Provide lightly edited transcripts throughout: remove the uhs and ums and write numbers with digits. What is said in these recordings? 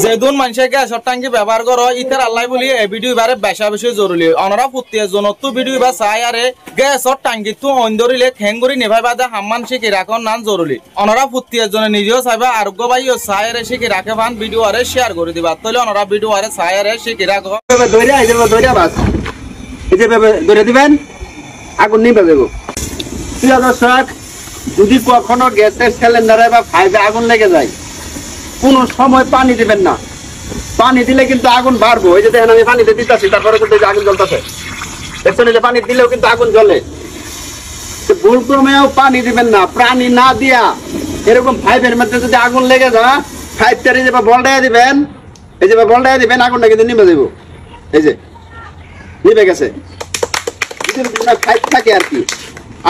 যেদুন মানুষের গ্যাসের ট্যাঙ্কি ব্যবহার করো ইতার আল্লাহ বলি এই ভিডিও বারে বেশা বেশি জরুরি অনরা ফুটিয়ে জনতো ভিডিও বা চাই আরে গ্যাসের ট্যাঙ্কি তো অন ধরিলে খেঙ্গুরি নেভাই বাদে হাম্মান শিখি রাখন নান জরুরি অনরা ফুটিয়ে জনে নিজেও চাইবা আরোগ্য ভাইও চাই আরে শিখি রাখে ভান ভিডিও আরে শেয়ার করে দিবা তাহলে অনরা ভিডিও আরে চাই আরে শিখি রাখো দইরা এই যে দইরা বাস এই যে দইরা দিবেন আগুন নিভে দেব। প্রিয় দর্শক, যদি কখনো গ্যাসের সিলিন্ডারে বা ফাইভে আগুন লেগে যায় কোন সময় পানি দিবেন না। পানি দিলে কিন্তু আগুন বাড়বো। এই যে দেখেন আমি পানিতে দিতেছি, তারপরে কিন্তু আগুন জ্বলতেছে। দেখছেন এই যে পানি দিলেও কিন্তু আগুন জ্বলে। ভুল ক্রমেও পানি দিবেন না। পানি না দিয়া এরকম ফাইভের মধ্যে যদি আগুন লেগে যায়, ফাইভটার এই যে বলটাই দিবেন, এই যে বলটাই দিবেন, আগুনটা কিন্তু নিভে দেবো। এই যে নিভে গেছে। ফাইভ থাকে আর কি।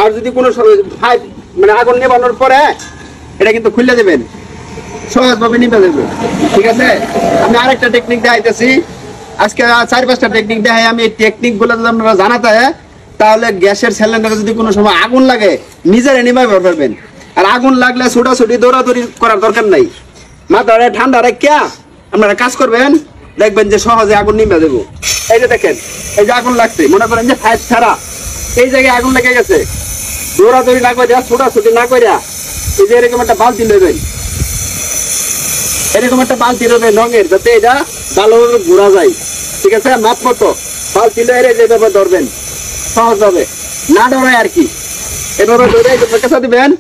আর যদি কোনো ফাইভ মানে আগুন নেবানোর পরে এটা কিন্তু খুলে দেবেন, সহজভাবে নিভে দেবে। ঠিক আছে, আমি আরেকটা টেকনিক দেখাইতেছি আজকে। 4-5টা টেকনিক দেখাই আমি। এই টেকনিক গুলো যদি আপনারা জানাতে হয় তাহলে গ্যাসের সিলিন্ডারে যদি কোনো সময় আগুন লাগে নিজের নিভাবে পারবেন। আর আগুন লাগলে ছোটাছুটি দৌড়াদৌড়ি করার দরকার নাই। মাথায় ঠান্ডা রেখে আপনারা কাজ করবেন, দেখবেন যে সহজে আগুন নিভে দেবো। এই যে দেখেন, এই যে আগুন লাগছে, মনে করেন যে ফাইভ ছাড়া এই জায়গায় আগুন লেগে গেছে। দৌড়াদৌড়ি না করিয়া ছোটাছুটি না করিয়া এই যে এরকম একটা বালতি নেবেন, এরকম একটা বালতি নেবেন রঙের, যাতে এটা ভালোভাবে ঘোরা যায়। ঠিক আছে, মাপ মতো বালতি লয়ে যেভাবে ধরবেন সহজ হবে, না ডরায় আর কি। এভাবে ধরে কেঁচা দিবেন,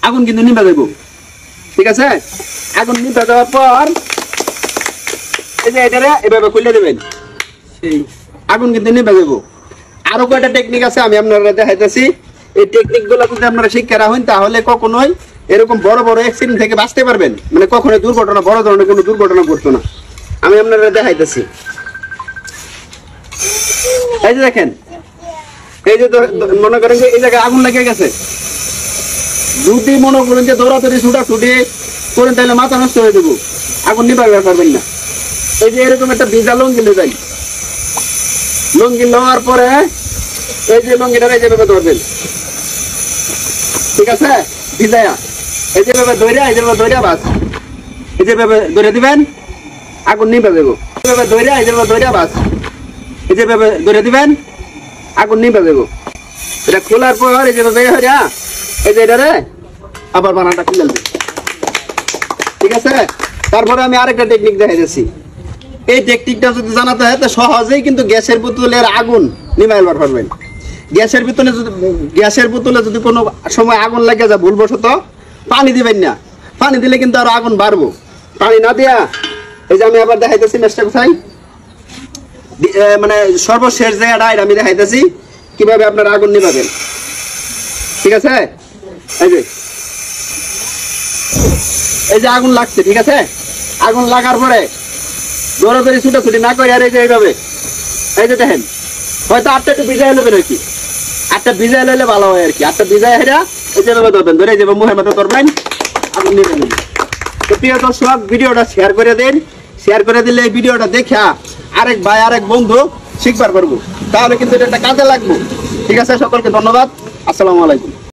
আগুন কিন্তু নিভে দেবো। ঠিক আছে, আগুন নিভে দেওয়ার পর এই যে এটারে এভাবে খুলে দেবেন, আগুন কিন্তু নিভে দেবো। আরো কয়টা টেকনিক আছে আমি আপনারা দেখাইতেছি। এই টেকনিক গুলো যদি আপনারা শিক্ষা রাখেন তাহলে কখনোই এরকম বড় বড় অ্যাক্সিডেন্ট থেকে বাঁচতে পারবেন। মানে কখনোই দুর্ঘটনা, বড় ধরনের কোনো দুর্ঘটনা ঘটতো না। আমি আপনারা দেখাইতেছি। এই যে দেখেন, এই যে মনে করেন যে এই জায়গায় আগুন লেগে গেছে। যদি মনে করেন যে দৌড়াদৌড়ি ছুটাছুটি করেন তাহলে মাথা নষ্ট হয়ে দেবো, আগুন নিভাবে পারবেন না। এই যে এরকম একটা ভিজা লঙ্গি নেবেন, লঙ্গি নেওয়ার পরে এই যে লঙ্গিটা যেভাবে ধরবেন। ঠিক আছে, ভিজায়া এই যেভাবে ধৈর্যা, এই যেভাবে ধৈর্যা বাস এই যেভাবে ধরে দিবেন, আগুন নিভে দেবো। এইভাবে ধৈর্যা, এই যেভাবে ধৈর্যা বাস এই যেভাবে ধরে দিবেন, আগুন নিভে দেবো। এটা খোলার পর এই যেভাবে হইয়া এই যে এটারে আবার বানানটা খুলে দেবে। ঠিক আছে, তারপরে আমি আরেকটা টেকনিক দেখাই দিচ্ছি। এই টেকনিকটা যদি জানাতে হয় তো সহজেই কিন্তু গ্যাসের বোতলের আগুন নিভাইবার পারবেন। গ্যাসের বোতলে যদি কোনো সময় আগুন লেগে যায় ভুলবশত, পানি দিবেন না। পানি দিলে কিন্তু আরো আগুন বাড়বো। পানি না দিয়া এই যে আমি আবার দেখাইতেছি ম্যাচটা কোথায়, মানে সর্বশেষ জায়গাটা আমি দেখাইতেছি কিভাবে আপনারা আগুন নিভাবেন। ঠিক আছে, এই যে আগুন লাগছে। ঠিক আছে, আগুন লাগার পরে দৌড়াদৌড়ি ছুটাছুটি না করে আর এই যে এইভাবে এই যে দেখেন, হয়তো আটটা একটু ভিজাই নেবেন আর কি। আটটা ভিজাই লইলে ভালো হয় আর কি। আটটা ভিজাই হেরা এই যেভাবে ধরবেন, ধরে যাবে মুখের মতো ধরবেন, আগুন নিয়ে নেবেন। তো প্রিয় দর্শক, ভিডিওটা শেয়ার করে দিন। শেয়ার করে দিলে এই ভিডিওটা দেখা আরেক ভাই আরেক বন্ধু শিখবার পারবো, তাহলে কিন্তু এটা কাজে লাগবে। ঠিক আছে, সকলকে ধন্যবাদ। আসসালামু আলাইকুম।